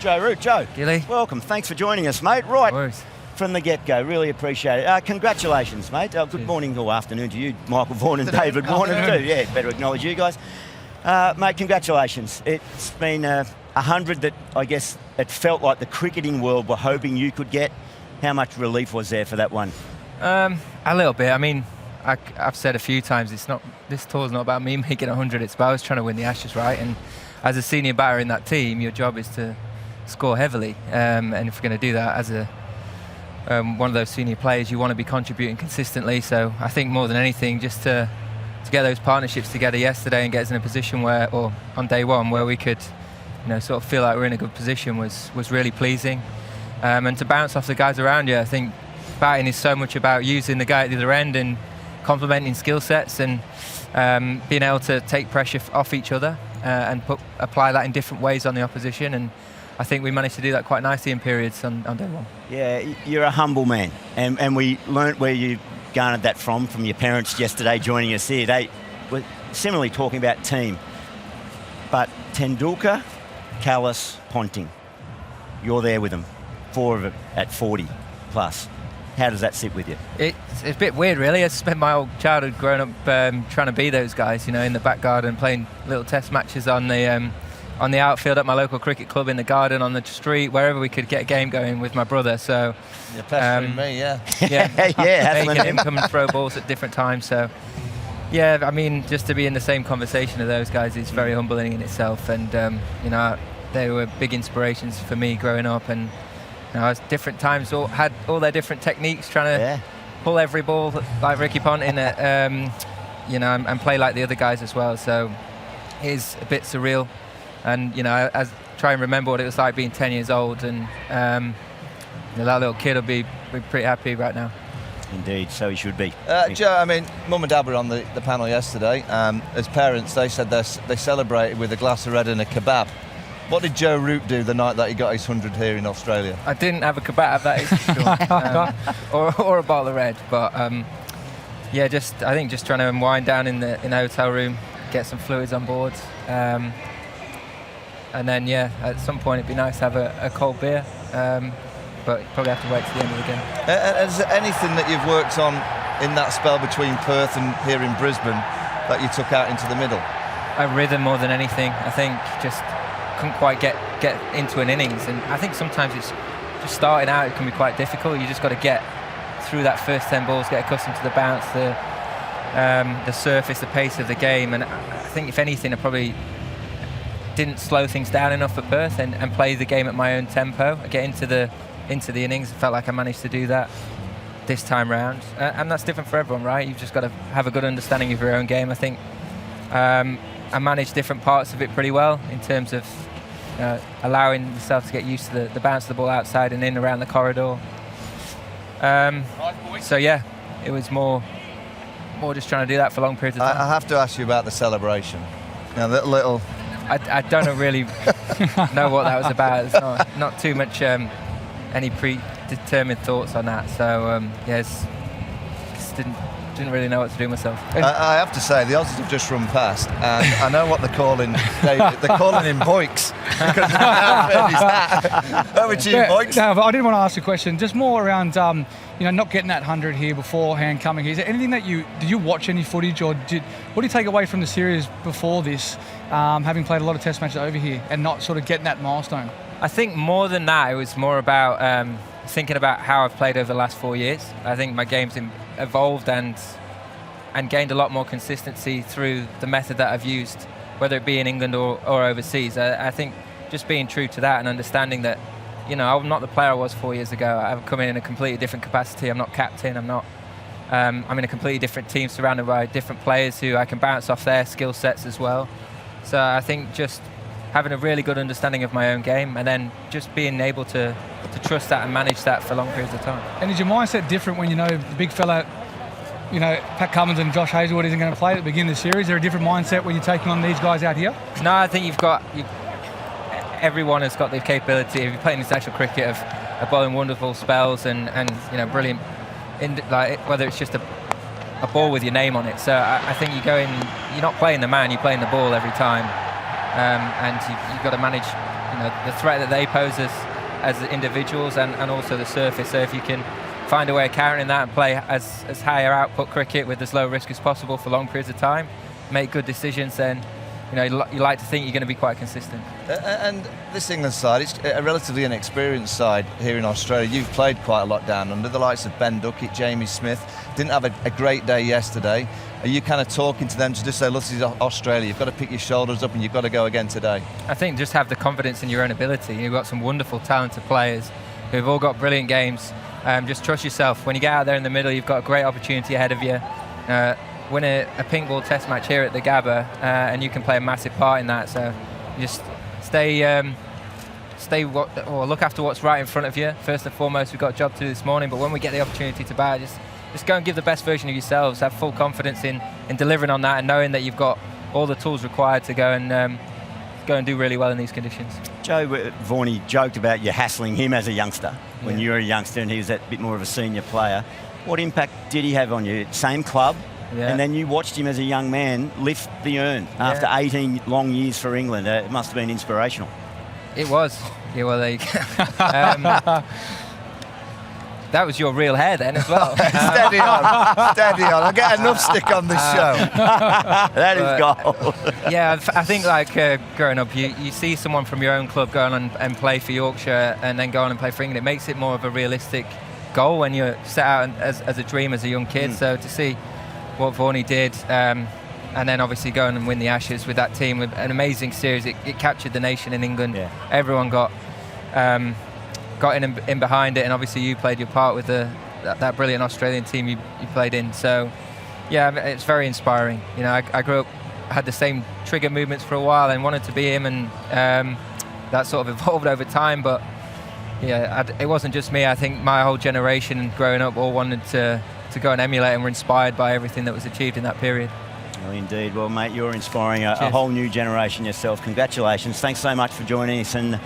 Joe Root. Joe, Gilly. welcome. Thanks for joining us, mate. Right from the get-go. Really appreciate it. Congratulations, mate. Good morning or afternoon to you, Michael Vaughan and David Warner too. Yeah, better acknowledge you guys. Mate, congratulations. It's been 100 that I guess it felt like the cricketing world were hoping you could get. How much relief was there for that one? A little bit. I mean, I've said a few times, this tour's not about me making 100. It's about us trying to win the Ashes, right? And as a senior batter in that team, your job is to score heavily, and if you're going to do that as one of those senior players, you want to be contributing consistently. So I think more than anything, just to get those partnerships together yesterday and get us in a position where, or on day one, where we could, sort of feel like we're in a good position was really pleasing. And to bounce off the guys around you, I think batting is so much about using the guy at the other end and complementing skill sets and being able to take pressure off each other and apply that in different ways on the opposition. And I think we managed to do that quite nicely in periods on day one. Yeah, you're a humble man, and we learnt where you garnered that from your parents yesterday joining us here. They were similarly talking about team. But Tendulkar, Kallis, Ponting, you're there with them, 4 of it at 40 plus. How does that sit with you? It's a bit weird, really. I spent my whole childhood growing up trying to be those guys, in the back garden, playing little test matches on the outfield at my local cricket club, in the garden, on the street, wherever we could get a game going with my brother. So you're pestering me, yeah. Making him come and throw balls at different times. So yeah, I mean, just to be in the same conversation of those guys is very humbling in itself. And they were big inspirations for me growing up. And at different times had all their different techniques, trying to pull every ball like Ricky Ponting, and play like the other guys as well. So it is a bit surreal. And I try and remember what it was like being 10 years old, and that little kid will be pretty happy right now. Indeed, so he should be. Joe, I mean, Mum and Dad were on the panel yesterday. As parents, they said they celebrated with a glass of red and a kebab. What did Joe Root do the night that he got his 100 here in Australia? I didn't have a kebab, that is for sure, or a bottle of red. But I think just trying to unwind down in the hotel room, get some fluids on board. And then, at some point it'd be nice to have a cold beer, but probably have to wait to the end of the game. Is there anything that you've worked on in that spell between Perth and here in Brisbane that you took out into the middle? A rhythm more than anything. I think just couldn't quite get into an innings, and I think sometimes it's just starting out, it can be quite difficult. You just got to get through that first 10 balls, get accustomed to the bounce, the surface, the pace of the game. And I think if anything, I probably didn't slow things down enough for Perth and play the game at my own tempo. I get into the innings. I felt like I managed to do that this time round, and that's different for everyone, right? You've just got to have a good understanding of your own game. I think I managed different parts of it pretty well in terms of allowing myself to get used to the bounce of the ball outside and in around the corridor. So yeah, it was more just trying to do that for long periods of time. I have to ask you about the celebration. Now that little. I don't really know what that was about. There's not too much any predetermined thoughts on that. So just didn't really know what to do myself. I have to say, the Aussies have just run past, and I know what they're calling. They're calling him Boyks. Over to you, Boyks. No, but I did want to ask a question, just more around not getting that 100 here beforehand, coming here. Is there anything did you watch any footage, or what do you take away from the series before this, having played a lot of test matches over here and not sort of getting that milestone? I think more than that, it was more about thinking about how I've played over the last 4 years. I think my game's evolved and gained a lot more consistency through the method that I've used, whether it be in England or overseas. I think just being true to that and understanding that, I'm not the player I was 4 years ago. I've come in a completely different capacity. I'm not captain. I'm in a completely different team surrounded by different players who I can bounce off their skill sets as well. So I think just having a really good understanding of my own game and then just being able to trust that and manage that for long periods of time. And is your mindset different when the big fella, Pat Cummins and Josh Hazlewood isn't going to play at the beginning of the series? Is there a different mindset when you're taking on these guys out here? No, I think everyone has got the capability, if you play international cricket, of bowling wonderful spells and brilliant, whether it's just a ball with your name on it. So I think you go in, you're not playing the man, you're playing the ball every time. And you've got to manage the threat that they pose as individuals and also the surface. So if you can find a way of countering that and play as higher output cricket with as low risk as possible for long periods of time, make good decisions, then you like to think you're going to be quite consistent. And this England side, it's a relatively inexperienced side here in Australia. You've played quite a lot down under, the likes of Ben Duckett, Jamie Smith. Didn't have a great day yesterday. Are you kind of talking to them to just say, look, this is Australia, you've got to pick your shoulders up and you've got to go again today? I think just have the confidence in your own ability. You've got some wonderful, talented players who've all got brilliant games. Just trust yourself. When you get out there in the middle, you've got a great opportunity ahead of you. Win a pink ball test match here at the Gabba, and you can play a massive part in that. So just look after what's right in front of you. First and foremost, we've got a job to do this morning, but when we get the opportunity to bat, just go and give the best version of yourselves. Have full confidence in delivering on that, and knowing that you've got all the tools required to go and do really well in these conditions. Joe Varney joked about you hassling him as a youngster when you were a youngster and he was that bit more of a senior player. What impact did he have on you? Same club? Yeah. And then you watched him as a young man lift the urn after 18 long years for England. It must have been inspirational. It was. Yeah, well, there you go. That was your real hair then as well. Steady on, steady on. I get enough stick on this show. That is gold. Yeah, I think like growing up, you see someone from your own club go on and play for Yorkshire and then go on and play for England. It makes it more of a realistic goal when you're set out as a dream as a young kid. So to see what Varney did, and then obviously going and win the Ashes with that team, with an amazing series. It captured the nation in England. Yeah. Everyone got in behind it, and obviously you played your part with that brilliant Australian team you played in. So yeah, it's very inspiring. I grew up, had the same trigger movements for a while and wanted to be him, and that sort of evolved over time. But yeah, it wasn't just me. I think my whole generation growing up all wanted to go and emulate, and were inspired by everything that was achieved in that period. Well, indeed. Well, mate, you're inspiring a whole new generation yourself. Congratulations. Thanks so much for joining us. And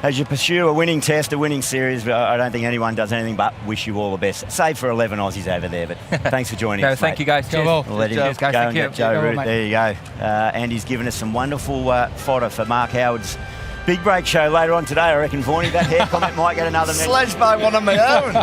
as you pursue a winning test, a winning series, I don't think anyone does anything but wish you all the best. Save for 11 Aussies over there, but thanks for joining us, thank you, guys. Cheers. We'll let him Cheers, guys. go Thank and you. get Joe Root. There you go. Andy's given us some wonderful fodder for Mark Howard's big break show later on today. I reckon, Varney, that hair comment might get another sledged by one of my own.